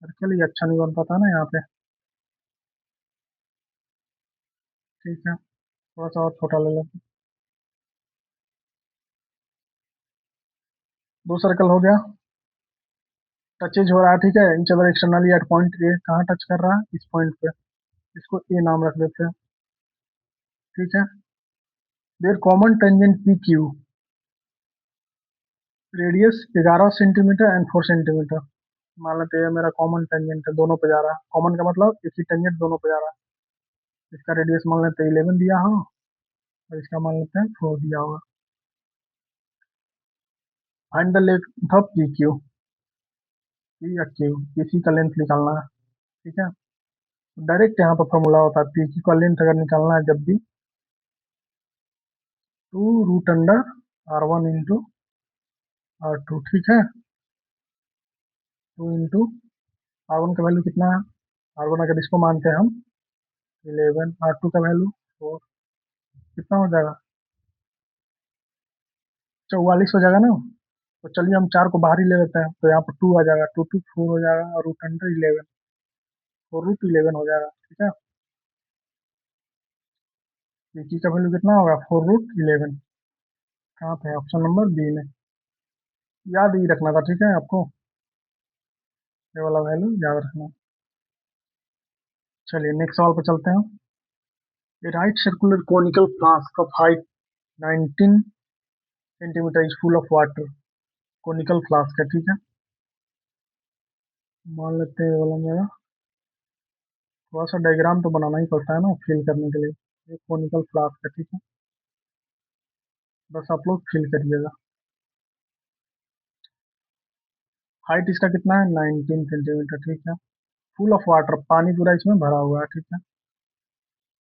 [SPEAKER 1] सर्कल ये अच्छा नहीं बन पाता ना यहाँ पे। ठीक है, थोड़ा सा और छोटा ले लेते हैं, दो सर्कल हो गया, टचेज हो रहा है। ठीक है, in other externally at point A, कहाँ टच कर रहा है इस पॉइंट पे, इसको ए नाम रख देते हैं। ठीक है, their common tangent P Q, radius 11 centimetre and 4 centimetre, मान लेते हैं मेरा कॉमन टेंजेंट है, दोनों पे जा रहा है, कॉमन का मतलब एक ही टेंजेंट दोनों पे जा रहा है। इसका रेडियस मान लेते हैं 11 दिया हो, और इसका मान लेते हैं 4 दिया होगा। Find the length of P Q, P या क्यू, किसी का लेंथ निकालना है। ठीक है, डायरेक्ट यहाँ पर फॉर्मूला होता है, पी क्यू का लेंथ अगर निकालना है जब भी, 2√अंडर R1 इंटू R2। ठीक है, 2 इंटू R1 का वैल्यू कितना है, R1 अगर इसको मानते हैं हम 11, R2 का वैल्यू 4, कितना हो जाएगा, 44 हो जाएगा ना। तो चलिए हम 4 को बाहर ही ले लेते हैं, तो यहाँ पर 2 आ जाएगा, 2 2 4 हो जाएगा, और √11, 4√11 हो जाएगा। ठीक है, पी का वैल्यू कितना होगा, 4√11। कहाँ पे, ऑप्शन नंबर बी में। याद ही रखना था, ठीक है आपको, ये वाला वैल्यू याद रखना। चलिए नेक्स्ट सवाल पर चलते हैं। A right circular conical flask of height 19 centimetre is full of water। Conical flask है, ठीक है, मान लेते हैं ये वाला मेरा, थोड़ा सा डायग्राम तो बनाना ही पड़ता है ना फिल करने के लिए। ये कोनिकल फ्लास्क है, ठीक है, बस आप लोग फिल करिएगा। हाइट इसका कितना है, 19 सेंटीमीटर। ठीक है, फुल ऑफ वाटर, पानी पूरा इसमें भरा हुआ है। ठीक है,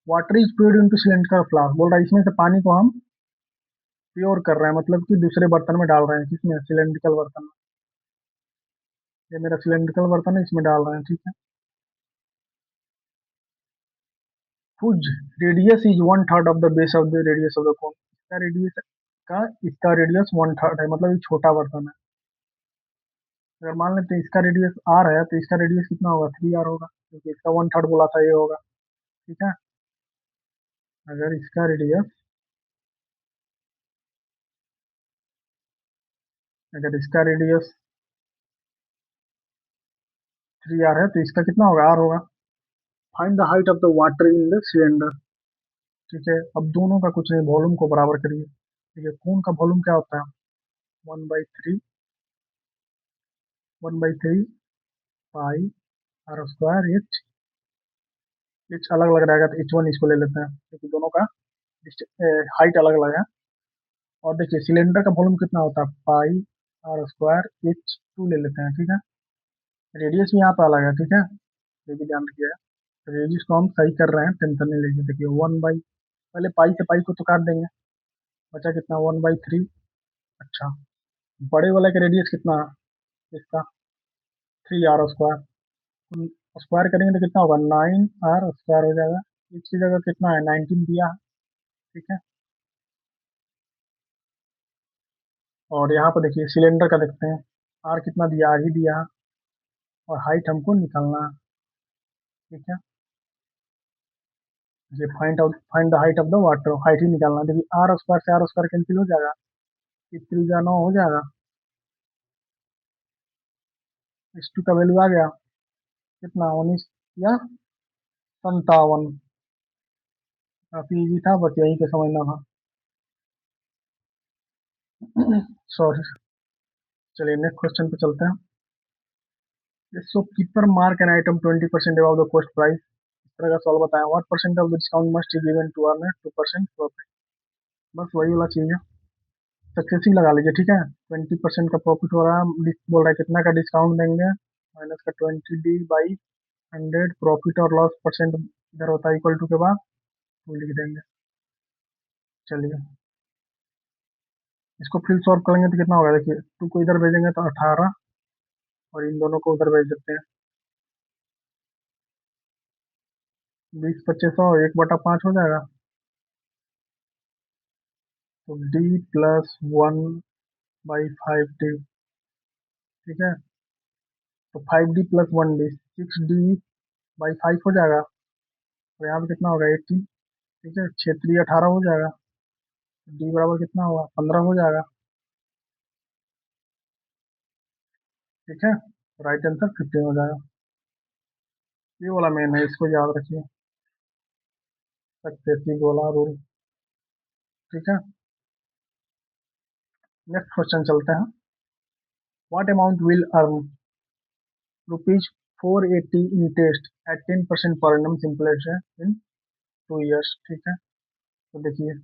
[SPEAKER 1] water is poured into cylinder flask, बोल रहा है इसमें से पानी को हम प्योर कर रहे हैं, मतलब कि दूसरे बर्तन में डाल रहे हैं, किसमें, सिलेंड्रिकल बर्तन में। ये मेरा सिलेंड्रिकल बर्तन है, इसमें डाल रहे हैं। ठीक है, कुछ radius is 1/3 of the base of the radius of the cone, इसका रेडियस 1/3 है, मतलब ये छोटा बर्तन है। अगर मान लेते हैं इसका रेडियस आर है, तो इसका रेडियस कितना होगा, 3R होगा, क्योंकि इसका 1/3 बोला था, ये होगा। ठीक है, अगर इसका रेडियस, अगर इसका रेडियस 3R है, तो इसका कितना होगा, R होगा। Find the height of the water in the cylinder. ठीक है, अब दोनों का कुछ नहीं, वॉल्यूम को बराबर करिए। ठीक है, कौन का वॉल्यूम क्या होता है, 1/3, 1/3 पाई R²H। एच अलग अलग रहेगा, तो H1 इसको ले लेते हैं, क्योंकि दोनों का हाइट अलग अलग है। और देखिए सिलेंडर का वॉल्यूम कितना होता है, पाई R²H2 ले लेते हैं। ठीक है, रेडियस भी यहाँ पे अलग है। ठीक है, ये भी ध्यान रखिएगा, रेडियस को हम सही कर रहे हैं, टेंशन नहीं लीजिए। देखिए 1 बाई, पहले पाई से पाई को तो काट देंगे, बचा कितना, 1/3। अच्छा, बड़े वाले का रेडियस कितना है इसका, 3R², स्क्वायर करेंगे तो कितना होगा, 9R² हो जाएगा। इसकी जगह कितना है, 19 दिया है। ठीक है, और यहाँ पर देखिए सिलेंडर का देखते हैं, आर कितना दिया, आर ही दिया है, और हाइट हमको निकालना है। ठीक है, ये find the height of the water, height ही निकालना है। देखिए R² से R² कैंसिल हो जाएगा, 3 9 हो जाएगा, H2 का वैल्यू आ गया कितना, 19 या 57। काफी इजी था, बस यही पे समझना था। सॉरी, चलिए नेक्स्ट क्वेश्चन पे चलते हैं। Shopkeeper mark an item 20% above the cost price, इस तरह का सवाल बताया, what percent of the discount must be given to earn 2% profit. बस वही वाला चीज है, सक्सेसिव लगा लीजिए। ठीक है, 20% का प्रॉफिट हो रहा है, बोल रहा है कितना का डिस्काउंट देंगे, माइनस का 20D/100, प्रॉफिट और लॉस परसेंट इधर होता है इक्वल टू के बाद, वो लिख देंगे। चलिए इसको फिर सॉल्व करेंगे तो कितना होगा, देखिए 2 को इधर भेजेंगे तो 18, और इन दोनों को उधर भेज देते हैं, 20 25 1/5 हो जाएगा, तो D+1/5D। ठीक है, तो 5D+1D, 6D/5 हो जाएगा, तो यहाँ पे कितना होगा, 80। ठीक है, क्षेत्रीय 18 हो जाएगा, डी बराबर कितना होगा, 15 हो जाएगा। ठीक है, राइट आंसर 15 हो जाएगा। ये वाला मेन है, इसको याद रखिए, सक्सेसिव वाला रूल। ठीक है, नेक्स्ट क्वेश्चन चलते हैं। What amount will earn rupees 480 interest eight 10% per annum simple in 2 years, ठीक है। तो देखिए,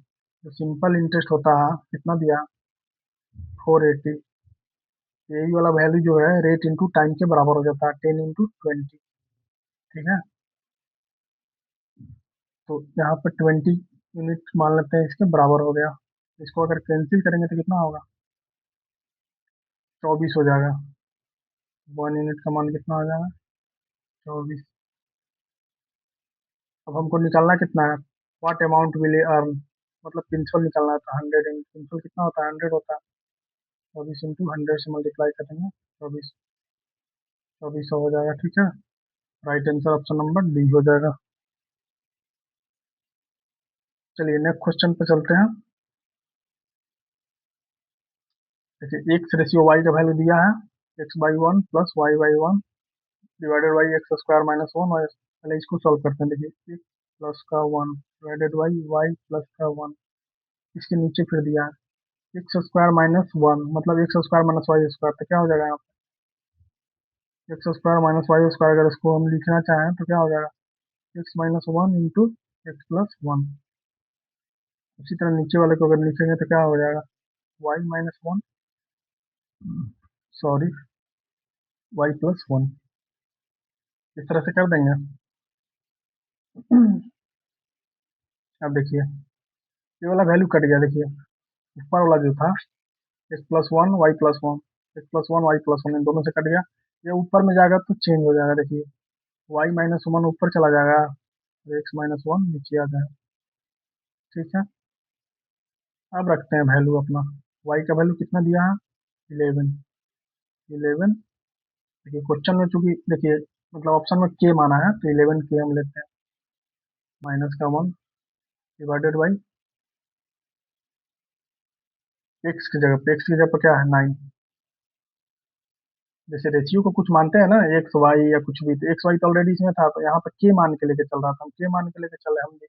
[SPEAKER 1] जो सिंपल इंटरेस्ट होता है कितना दिया, 480। यही वाला वैल्यू जो है रेट इंटू टाइम के बराबर हो जाता है, 10 × 20, ठीक है। तो यहाँ पर 20 यूनिट मान लेते हैं इसके बराबर हो गया। इसको अगर कैंसिल करेंगे तो कितना होगा, 24 हो जाएगा। 1 यूनिट का मान कितना हो जाएगा, 24। अब हमको निकालना कितना है, व्हाट अमाउंट विल अर्न, मतलब प्रिंसिपल निकालना है। तो 100, प्रिंसिपल कितना होता है, 100 होता है। 24 × 100 से मल्टीप्लाई करेंगे, 24, 2400 हो जाएगा, ठीक है। Right answer option number D हो जाएगा। चलिए नेक्स्ट क्वेश्चन पे चलते हैं। देखिए, एक्स रेशियो वाई का वैल्यू दिया है, x/1 plus y/1 divided by x² - 1, और पहले इसको सॉल्व करते हैं। देखिए, x प्लस का 1 डिवाइडेड बाई वाई प्लस का 1, इसके नीचे फिर दिया है x² - 1, मतलब x² - y², तो क्या हो जाएगा यहाँ पे, x² - y²। अगर इसको हम लिखना चाहें तो क्या हो जाएगा, x-1 इंटू x+1। उसी तरह नीचे वाले को अगर लिखेंगे तो क्या हो जाएगा, y-1, सॉरी, y+1। इस तरह से कर देंगे। अब देखिए, ये वाला वैल्यू कट गया। देखिए, ऊपर वाला जो था x+1 y+1, x+1 y+1, इन दोनों से कट गया। ये ऊपर में जाएगा तो चेंज हो जाएगा। देखिए, y-1 ऊपर चला जाएगा, x-1 नीचे आ जाएगा, ठीक है। अब रखते हैं वैल्यू अपना, y का वैल्यू कितना दिया है, 11, 11। देखिए क्वेश्चन में चूंकि देखिए, मतलब ऑप्शन में k माना है, तो 11 k हम लेते हैं, माइनस का 1 डिवाइडेड बाई x की जगह पे क्या है, 9। जैसे रेशियो को कुछ मानते हैं ना, एक्स वाई या कुछ भी, तो एक्स वाई तो ऑलरेडी इसमें था, तो यहाँ पे के मान के लेके चल रहा था, हम के मान के लेके चले हम भी।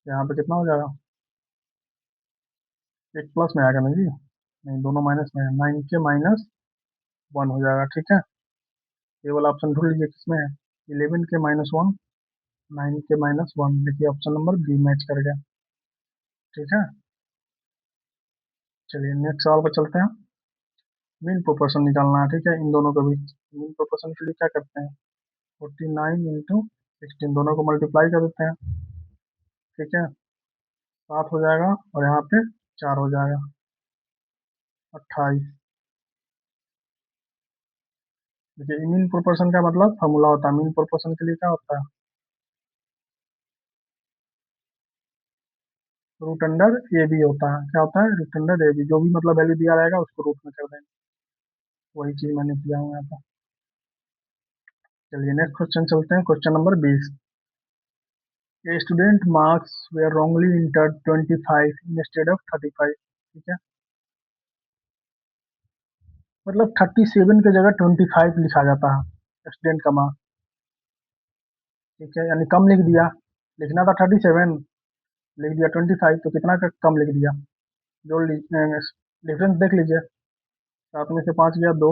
[SPEAKER 1] यहाँ पे कितना हो जाएगा, एक प्लस में आएगा ना जी, नहीं दोनों माइनस में है, 9 के - 1 हो जाएगा, ठीक है। ये वाला ऑप्शन ढूंढ लीजिए किसमें है, 11 के - 1, 9 के - 1। देखिए ऑप्शन नंबर बी मैच कर गया, ठीक है। चलिए नेक्स्ट सवाल पर चलते हैं। मीन प्रोपोर्शन निकालना है, ठीक है, इन दोनों के बीच। मीन प्रोपोर्शन के लिए क्या करते हैं, 49 × 16, दोनों को मल्टीप्लाई कर देते हैं, ठीक है। 7 हो जाएगा और यहाँ पे 4 हो जाएगा, 28। देखिए, मीन प्रोपोर्शन का मतलब फॉर्मूला होता है, मीन प्रोपोर्शन के लिए क्या होता है, रूट अंडर ए बी होता है। क्या होता है, रूट अंडर ए बी, जो भी मतलब वैल्यू दिया रहेगा उसको रूट में कर देंगे। वही चीज मैंने किया हूँ यहाँ पर। चलिए नेक्स्ट क्वेश्चन चलते हैं, question number 20। A student marks were wrongly entered 25 instead of 35, ठीक है। मतलब 37 की जगह 25 लिखा जाता है स्टूडेंट का मार्क्स, ठीक है, यानी कम लिख दिया। लिखना था 37, लिख दिया 25, तो कितना का कम लिख दिया, जोड़ लीजिए, डिफरेंस देख लीजिए। 7 में से 5 गया 2,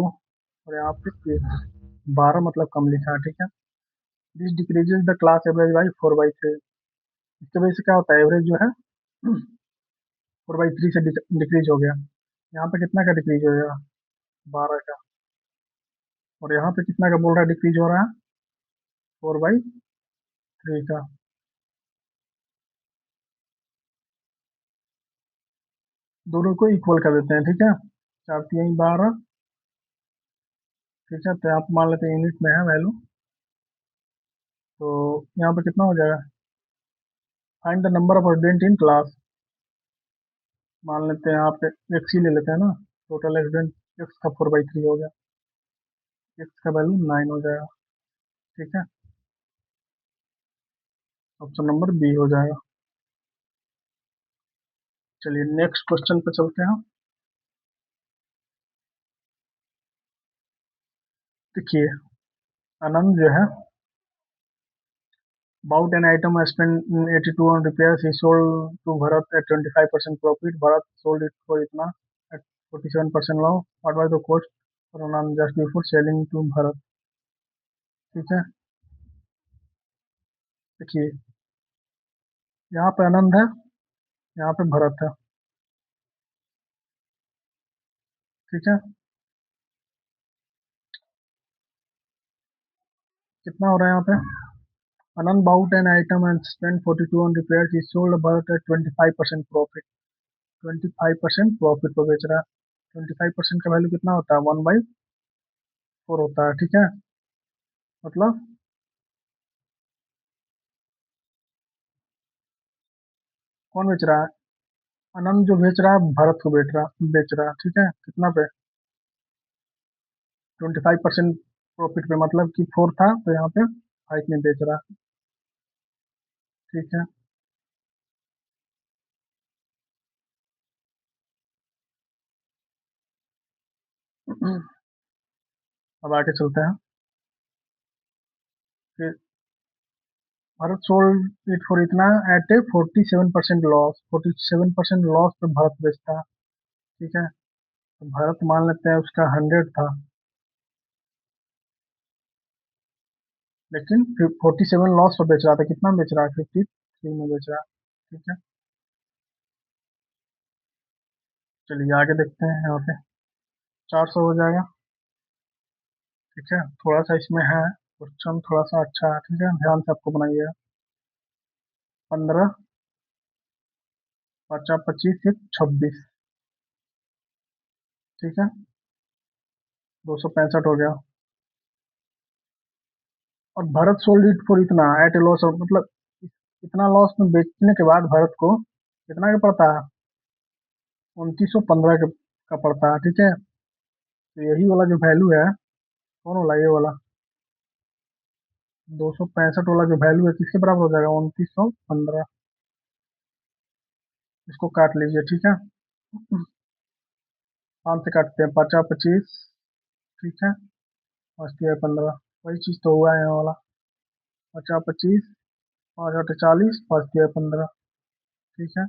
[SPEAKER 1] और यहाँ पे 12, मतलब कम लिखा है, ठीक है। This decreases the class average by 4/3। इसकी वजह से क्या होता है, एवरेज जो है 4/3 से डिक्रीज हो गया। यहाँ पे कितना का डिक्रीज हो गया, 12 का। और यहाँ पे कितना का बोल रहा है डिक्रीज हो रहा है, 4/3 का। दोनों को इक्वल कर देते हैं, ठीक है। 4×3 = 12, ठीक है। तो यहाँ पे मान लेते हैं यूनिट में है वैल्यू, तो यहाँ पे कितना हो जाएगा, find the number of student in class. मान लेते हैं यहाँ पे एक्स ही ले लेते हैं ना, टोटल स्टूडेंट एक्स का 4/3 हो गया, एक्स का वैल्यू 9 हो जाएगा, ठीक है। ऑप्शन नंबर बी हो जाएगा। चलिए नेक्स्ट क्वेश्चन पे चलते हैं। देखिए, आनंद जो है, bought an item spent 82 on repairs, he sold to Bharat at 25% profit. Bharat sold it for itna at 47% loss. What was the cost for Anand just before selling to Bharat, ठीक है। देखिए, यहाँ पे आनंद है, यहाँ पे भरत है। ठीक है, कितना हो रहा है यहाँ पे? Anand bought an item and spent 42 on repairs. He sold Bharat at 25% profit. 25% profit पे बेच रहा है। 25% का वैल्यू कितना होता है? 1/4 होता है। ठीक है, मतलब कौन बेच रहा है? आनंद जो बेच रहा है भरत को बेच रहा है। ठीक है, कितना पे? 25% प्रॉफिट पे, मतलब कि 4 था तो यहाँ पे 5 में बेच रहा है। ठीक है। अब आगे चलते हैं। फिर भरत सोल्ड इट फॉर इतना एट ए 47% लॉस। 47% लॉस पे भरत बेचता है। ठीक है, तो भरत मान लेते हैं उसका 100 था, लेकिन 47 लॉस पे बेच रहा था। कितना बेच रहा है? 53 में बेच रहा है। ठीक है, चलिए आगे देखते हैं। यहाँ पे 400 हो जाएगा। ठीक है, थोड़ा सा इसमें है क्वेश्चन, थोड़ा सा अच्छा है। ठीक है, ध्यान से आपको बनाइएगा। 15, 50, 25, एक 26। ठीक है, 265 हो गया। और भरत सोल्ड इट फॉर इतना एट ए लॉस, मतलब इतना लॉस में बेचने के बाद भरत को कितना का पड़ता है? 2915 का पड़ता है। ठीक है, तो यही वाला जो वैल्यू है, कौन वाला? ये वाला 265 वाला जो वैल्यू है किसके बराबर हो जाएगा? 2915। इसको काट लीजिए। ठीक है, 5 से काटते हैं। 50, 25। ठीक है, बचती है 15। वही चीज तो हुआ है यहाँ वाला। 50, 25, 5 आठ 40, बचती है 15। ठीक है,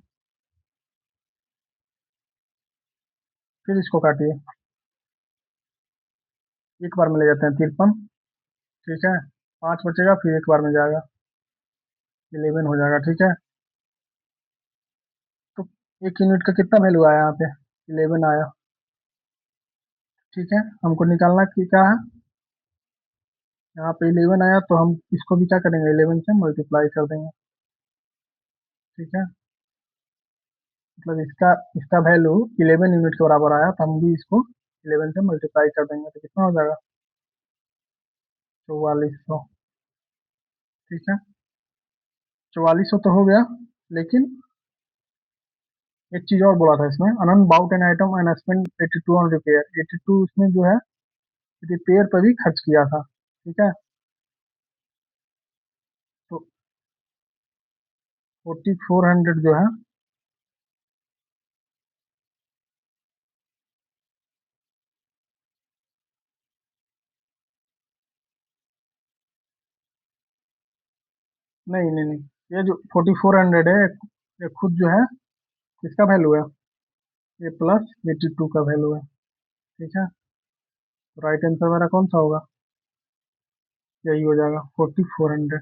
[SPEAKER 1] फिर इसको काटिए। एक बार में ले जाते हैं 53। ठीक है, 5 बचेगा, फिर एक बार में जाएगा, 11 हो जाएगा। ठीक है, तो एक यूनिट का कितना वैल्यू आया यहाँ पे? 11 आया। ठीक है, हमको निकालना कि क्या है? यहाँ पे 11 आया, तो हम इसको भी क्या करेंगे? 11 से मल्टीप्लाई कर देंगे। ठीक है, मतलब इसका इसका वैल्यू 11 यूनिट के बराबर आया, तो हम भी इसको 11 से मल्टीप्लाई कर देंगे, तो कितना हो जाएगा? 4400। ठीक है, 4400 तो हो गया, लेकिन एक चीज और बोला था इसमें। Anant bought an item and spend 82 on repair. 82 उसमें जो है रिपेयर पर भी खर्च किया था। ठीक है, तो 4400 जो है, नहीं नहीं नहीं, ये जो 4400 है, ये खुद जो है किसका वैल्यू है? ये प्लस 82 का वैल्यू है। ठीक है, तो राइट आंसर मेरा कौन सा होगा? यही हो जाएगा, 4400।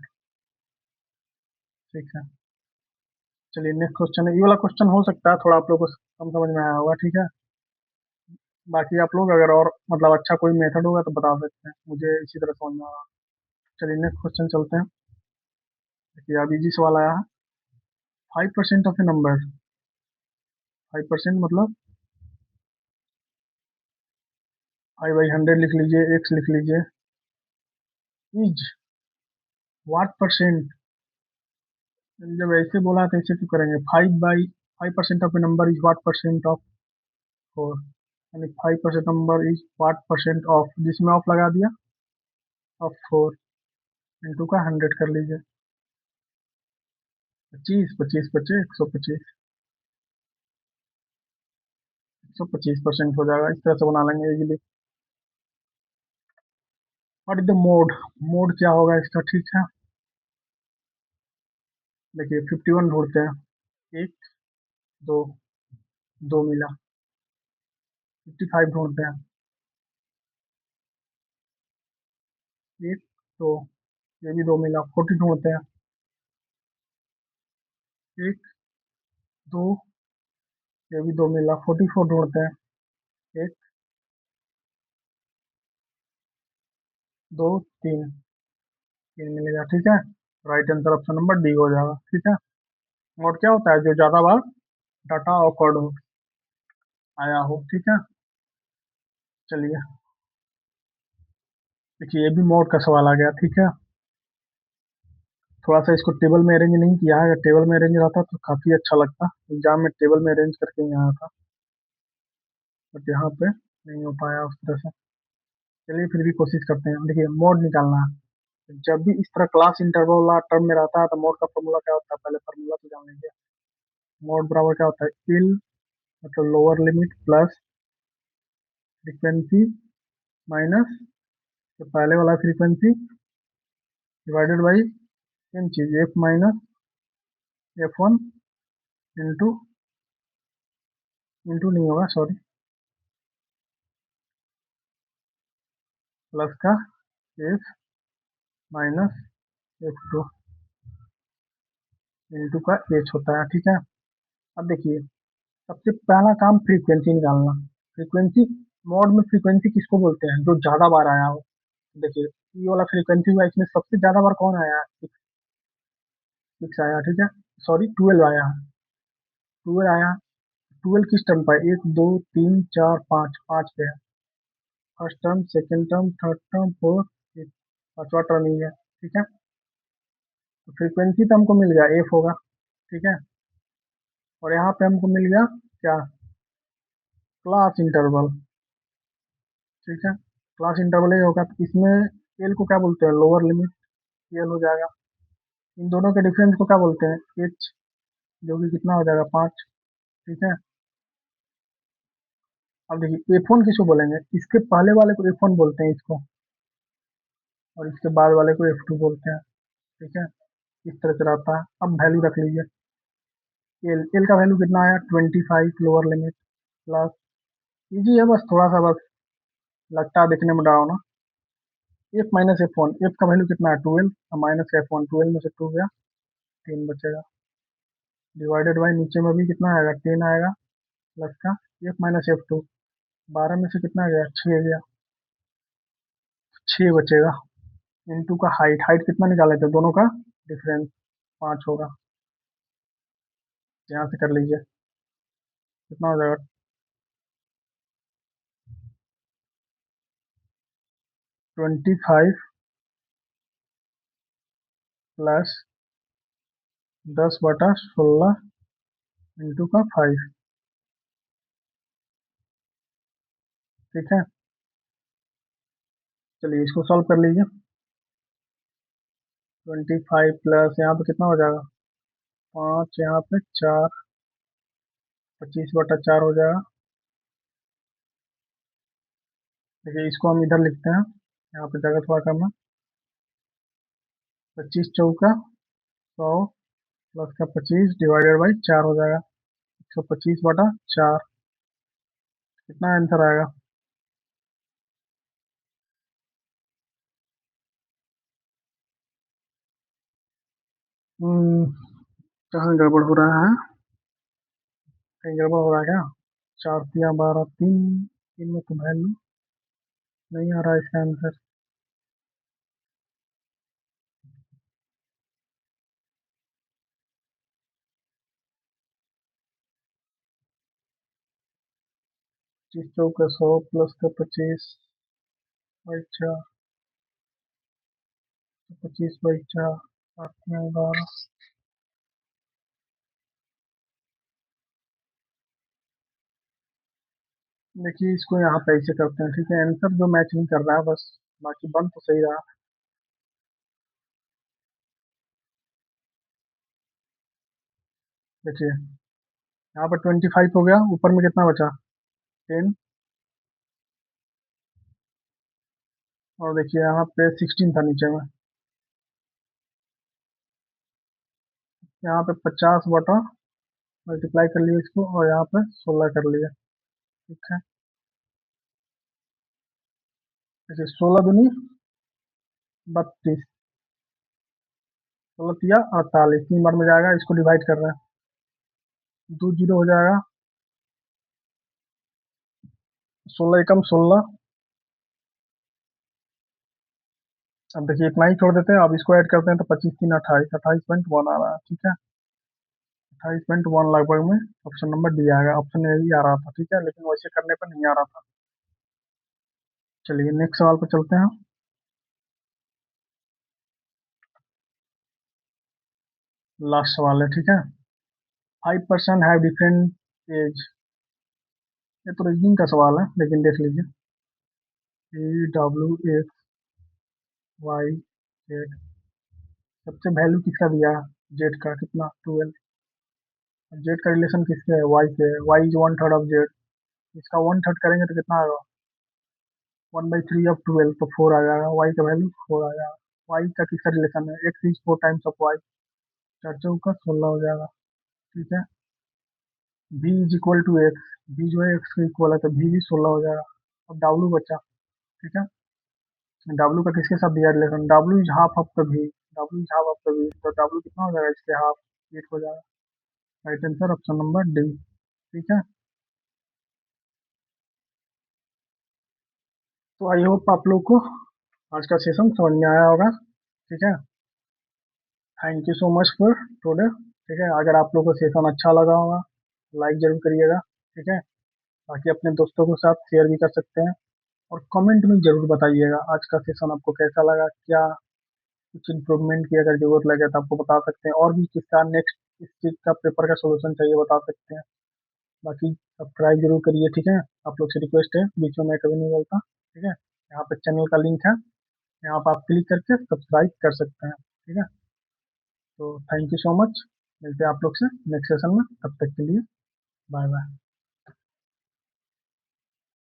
[SPEAKER 1] ठीक है, चलिए नेक्स्ट क्वेश्चन है। ये वाला क्वेश्चन हो सकता है थोड़ा आप लोग को कम समझ में आया होगा। ठीक है, बाकी आप लोग अगर और मतलब अच्छा कोई मेथड होगा तो बता सकते हैं, मुझे इसी तरह समझ में आया। चलिए नेक्स्ट क्वेश्चन चलते हैं। देखिए अब इजी सवाल आया है। 5% ऑफ ए नंबर। 5% मतलब 5/100 लिख लीजिए, एक्स लिख लीजिए। Is what percent? जब ऐसे बोला तो ऐसे क्यों करेंगे? 5/5% of a number is what percent of 4, यानी 5% number is what percent of, जिसमें ऑफ लगा दिया, ऑफ 4 इंटू का 100 कर लीजिए। 25, 25 बचे 125। 125% हो जाएगा। इस तरह से बना लेंगे easily. What is the mode? Mode क्या होगा इसका? ठीक है, देखिए 51 ढूंढते हैं। एक, दो, दो मिला। 55 ढूंढते हैं। एक, दो, ये भी दो मिला। 40 ढूंढते हैं। एक, दो, ये भी दो मिला, 44 ढूंढते हैं। एक, दो, तीन, तीन मिलेगा, ठीक है। Right answer option number D हो जाएगा, ठीक है। और क्या होता है, जो ज्यादा बार डाटा ऑकर्ड हो, आया हो, ठीक है। चलिए, देखिए ये भी मोड का सवाल आ गया, ठीक है। थोड़ा सा इसको टेबल में अरेंज नहीं किया है, अगर टेबल में अरेंज रहता तो काफी अच्छा लगता, एग्जाम में टेबल में अरेंज करके ही आया था, बट यहाँ पे नहीं हो पाया उस तरह से। चलिए फिर भी कोशिश करते हैं, देखिए मोड निकालना है। जब भी इस तरह क्लास इंटरवल वाला टर्म में रहता है तो मोड का फॉर्मूला क्या होता है, पहले फॉर्मूला तो जान लेंगे। मोड बराबर क्या होता है, एल मतलब lower limit plus frequency minus तो पहले वाला फ्रीक्वेंसी डिवाइडेड बाई सेम चीज F minus F1 into, into नहीं होगा सॉरी, प्लस का एफ माइनस F2 इंटू का एच होता है, ठीक है। अब देखिए, सबसे पहला काम फ्रीक्वेंसी निकालना। फ्रीक्वेंसी, मोड में फ्रीक्वेंसी किसको बोलते हैं, जो ज्यादा बार आया हो। देखिए ये वाला फ्रीक्वेंसी हुआ, इसमें सबसे ज्यादा बार कौन आया, सिक्स, सिक्स आया, ठीक है। सॉरी 12 आया, 12 आया। 12 किस टर्म पर, एक, दो, तीन, चार, पाँच, पाँच पे है। First term, second term, third term, fourth, fifth, पांचवा टर्म ही है, ठीक है। तो फ्रीक्वेंसी तो हमको मिल गया, एफ होगा, ठीक है। और यहाँ पे हमको मिल गया क्या, क्लास इंटरवल, ठीक है। क्लास इंटरवल ये होगा, तो इसमें एल को क्या बोलते हैं, लोअर लिमिट, एल हो जाएगा। इन दोनों के डिफरेंस को क्या बोलते हैं, एच, जो कि कितना हो जाएगा, पाँच, ठीक है। अब देखिए एफ वन किसको बोलेंगे, इसके पहले वाले को एफ वन बोलते हैं इसको, और इसके बाद वाले को एफ टू बोलते हैं, ठीक है। इस तरह से रहता है। अब वैल्यू रख लीजिए, एल, एल का वैल्यू कितना आया, 25 लोअर लिमिट प्लस, इजी है बस, थोड़ा सा बस लगता है दिखने में डरावना, F minus F one, F का वैल्यू कितना है 12, माइनस एफ वन, 12 में से 2 गया, 3 बचेगा, डिवाइडेड बाई नीचे में भी कितना आएगा, 10 आएगा, प्लस का एफ माइनस एफ टू, 12 में से कितना गया, 6 गया, 6 बचेगा, इनटू का हाइट, हाइट कितना निकाले थे, दोनों का डिफरेंस 5 होगा, यहाँ से कर लीजिए, कितना हो जाएगा, 25 प्लस 10/16 इंटू का 5, ठीक है। चलिए इसको सॉल्व कर लीजिए, 25 प्लस यहाँ पे कितना हो जाएगा, 5, यहाँ पे 4, 25/4 हो जाएगा। देखिए इसको हम इधर लिखते हैं, यहाँ पे जगह थोड़ा कम है, 25 चौका 100 प्लस का 25 डिवाइडेड बाई 4 हो जाएगा, 125/4, कितना आंसर आएगा। हम्म, कहाँ गड़बड़ हो रहा है, कहीं गड़बड़ हो रहा है क्या, 4 तिया 12, तीन, तीन में तो वैल्यू नहीं आ रहा है इसका आंसर। 25 चौका 100 प्लस का 25/4, 25/4, 7 तिया 12। देखिए इसको यहाँ पे ऐसे करते हैं, ठीक है, आंसर जो मैच नहीं कर रहा है बस, बाकी बन तो सही रहा। देखिए यहाँ पर 25 हो गया, ऊपर में कितना बचा, 10, और देखिए यहाँ पे 16 था नीचे में, यहाँ पे 50 मल्टीप्लाई कर लिया इसको, और यहाँ पे 16 कर लिया, ठीक है। देखिए 16 दूनी 32, 16 तिया 48, 3 बार में जाएगा, इसको डिवाइड कर रहा है, दो जीरो हो जाएगा, 16 एकम 16। अब देखिए इतना ही छोड़ देते हैं, अब इसको ऐड करते हैं तो 25 3 28, 28.1 आ रहा है, ठीक है। 28.1 लगभग में ऑप्शन नंबर डी आएगा। ऑप्शन ए ही आ रहा था, ठीक है, लेकिन वैसे करने पर नहीं आ रहा था। चलिए नेक्स्ट सवाल पर चलते हैं। लास्ट सवाल है, ठीक है। 5% हैव डिफरेंट एज। ये तो रीजनिंग का सवाल है, लेकिन देख लीजिए। AWXYZ, सबसे वैल्यू किसका दिया? जेड का कितना? 12। जेड का रिलेशन किससे है? वाई से है। Y is 1/3 of Z. इसका 1/3 करेंगे तो कितना आएगा? 1/3 ऑफ 12, तो 4 आ जाएगा। वाई का वैल्यू 4 आ जाएगा। वाई का किसका रिलेशन है? X is 4 times of Y. 4 चौका 16 हो जाएगा, ठीक है। B is equal to X. B जो है एक्स के इक्वल है, तो बी भी 16 हो जाएगा। अब डब्ल्यू बचा, ठीक है। डब्ल्यू का किसके साथ दिया relation? W is half of the B. W is half of the B, तो डब्ल्यू कितना हो जाएगा? इसके हाफ, 8 हो जाएगा। Right answer option number D, ठीक है। तो आई होप आप लोग को आज का सेशन समझ में आया होगा, ठीक है। Thank you so much for today, ठीक है। अगर आप लोग को सेशन अच्छा लगा होगा, लाइक जरूर करिएगा, ठीक है। बाकी अपने दोस्तों के साथ शेयर भी कर सकते हैं, और कमेंट में जरूर बताइएगा आज का सेशन आपको कैसा लगा, क्या कुछ इम्प्रूवमेंट की अगर जरूरत लगे तो आपको बता सकते हैं, और भी किसका नेक्स्ट इस चीज का पेपर का सोल्यूशन चाहिए बता सकते हैं। बाकी सब ट्राई जरूर करिए, ठीक है। आप लोग से रिक्वेस्ट है, बीच में मैं कभी नहीं बोलता, ठीक है। यहाँ पे चैनल का लिंक है, यहाँ पर आप क्लिक करके सब्सक्राइब कर सकते हैं, ठीक है। तो थैंक यू सो मच। मिलते हैं आप लोग से नेक्स्ट सेशन में, तब तक के लिए बाय बाय।